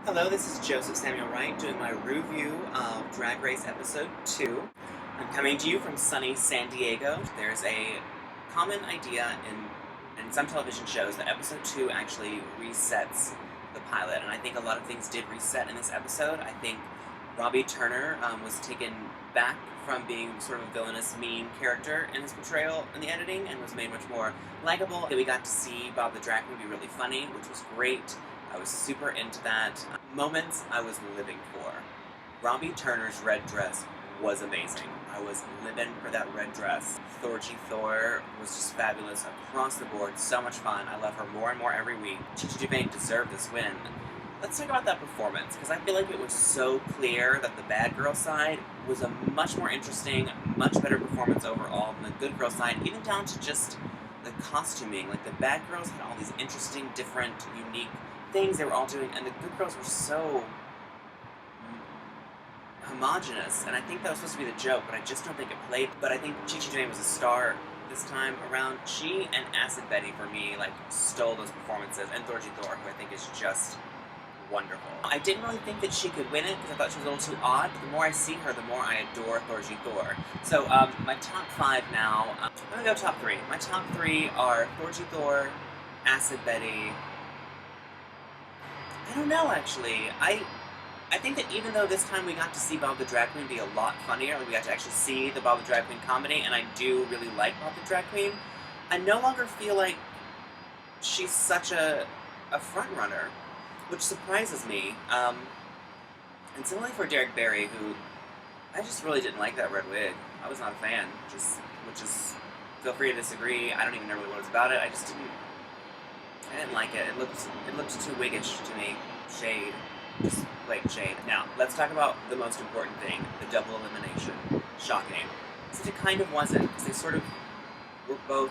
Hello, this is Joseph Samuel Wright doing my review of Drag Race Episode 2. I'm coming to you from sunny San Diego. There's a common idea in some television shows that Episode 2 actually resets the pilot, and I think a lot of things did reset in this episode. I think Robbie Turner was taken back from being sort of a villainous, mean character in his portrayal in the editing and was made much more likable. We got to see Bob the Drag Queen be really funny, which was great. I was super into that. Moments I was living for. Robbie Turner's red dress was amazing. I was living for that red dress. Thorgy Thor was just fabulous across the board. So much fun. I love her more and more every week. Chi-Chi DeVayne deserved this win. Let's talk about that performance, because I feel like it was so clear that the bad girl side was a much more interesting, much better performance overall than the good girl side, even down to just the costuming. Like, the bad girls had all these interesting, different, unique things they were all doing, and the good girls were so homogenous, and I think that was supposed to be the joke, but I just don't think it played. But I think Chi-Chi DeVayne was a star this time around. She and Acid Betty, for me, like, stole those performances, and Thorgy Thor, who I think is just wonderful. I didn't really think that she could win it, because I thought she was a little too odd. The more I see her, the more I adore Thorgy Thor. So, my top 5 now, I'm gonna go top 3. My top 3 are Thorgy Thor, Acid Betty. I don't know, actually. I think that even though this time we got to see Bob the Drag Queen be a lot funnier, like we got to actually see the Bob the Drag Queen comedy, and I do really like Bob the Drag Queen, I no longer feel like she's such a front runner, which surprises me. And similarly for Derek Barry, who I just really didn't like that red wig. I was not a fan, which is, feel free to disagree. I don't even know really what it's about it. I didn't like it. It looked too wiggish to me. Shade. Just blatant shade. Now, let's talk about the most important thing, the double elimination. Shocking. Since it kind of wasn't, because they sort of were both...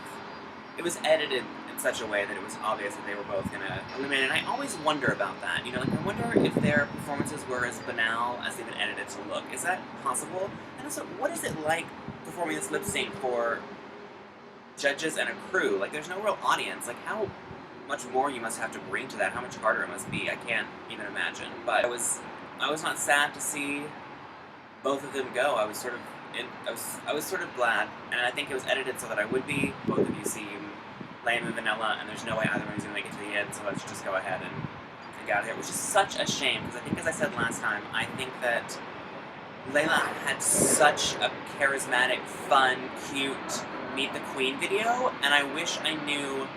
It was edited in such a way that it was obvious that they were both going to eliminate, and I always wonder about that. You know, like, I wonder if their performances were as banal as they've been edited to look. Is that possible? And also, what is it like performing this lip sync for judges and a crew? Like, there's no real audience. Like, how much more you must have to bring to that, how much harder it must be, I can't even imagine. But I was not sad to see both of them go. I was sort of glad, and I think it was edited so that I would be. Both of you seem lame and vanilla, and there's no way either one is going to make it to the end, so let's just go ahead and get out of here, which is such a shame, because I think, as I said last time, I think that Layla had such a charismatic, fun, cute Meet the Queen video, and I wish I knew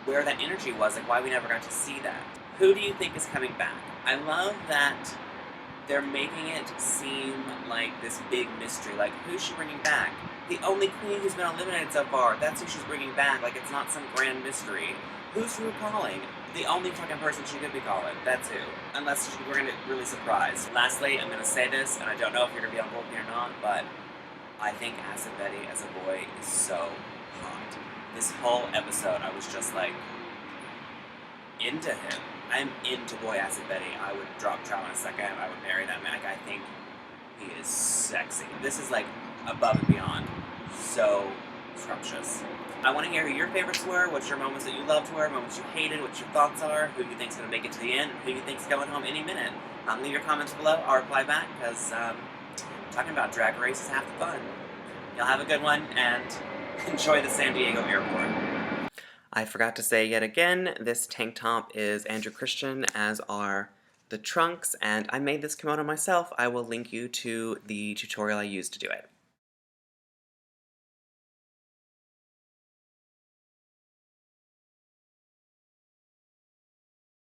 where that energy was, like why we never got to see that. Who do you think is coming back? I love that they're making it seem like this big mystery, like who's she bringing back? The only queen who's been eliminated so far, that's who she's bringing back, like it's not some grand mystery. Who's Ru calling? The only fucking person she could be calling, that's who. Unless we're gonna get really surprised. Lastly, I'm gonna say this, and I don't know if you're gonna be on board with me or not, but I think Acid Betty as a boy is so hot. This whole episode, I was just, like, into him. I'm into boy Acid Betty. I would drop trout in a second. I would marry that man. Like, I think he is sexy. This is, like, above and beyond. So scrumptious. I want to hear who your favorites were, what's your moments that you loved were, moments you hated, what your thoughts are, who you think's going to make it to the end, and who you think's going home any minute. Leave your comments below. I'll reply back, because talking about Drag Race is half the fun. Y'all have a good one, and enjoy the San Diego airport. I forgot to say yet again, this tank top is Andrew Christian, as are the trunks, and I made this kimono myself. I will link you to the tutorial I used to do it.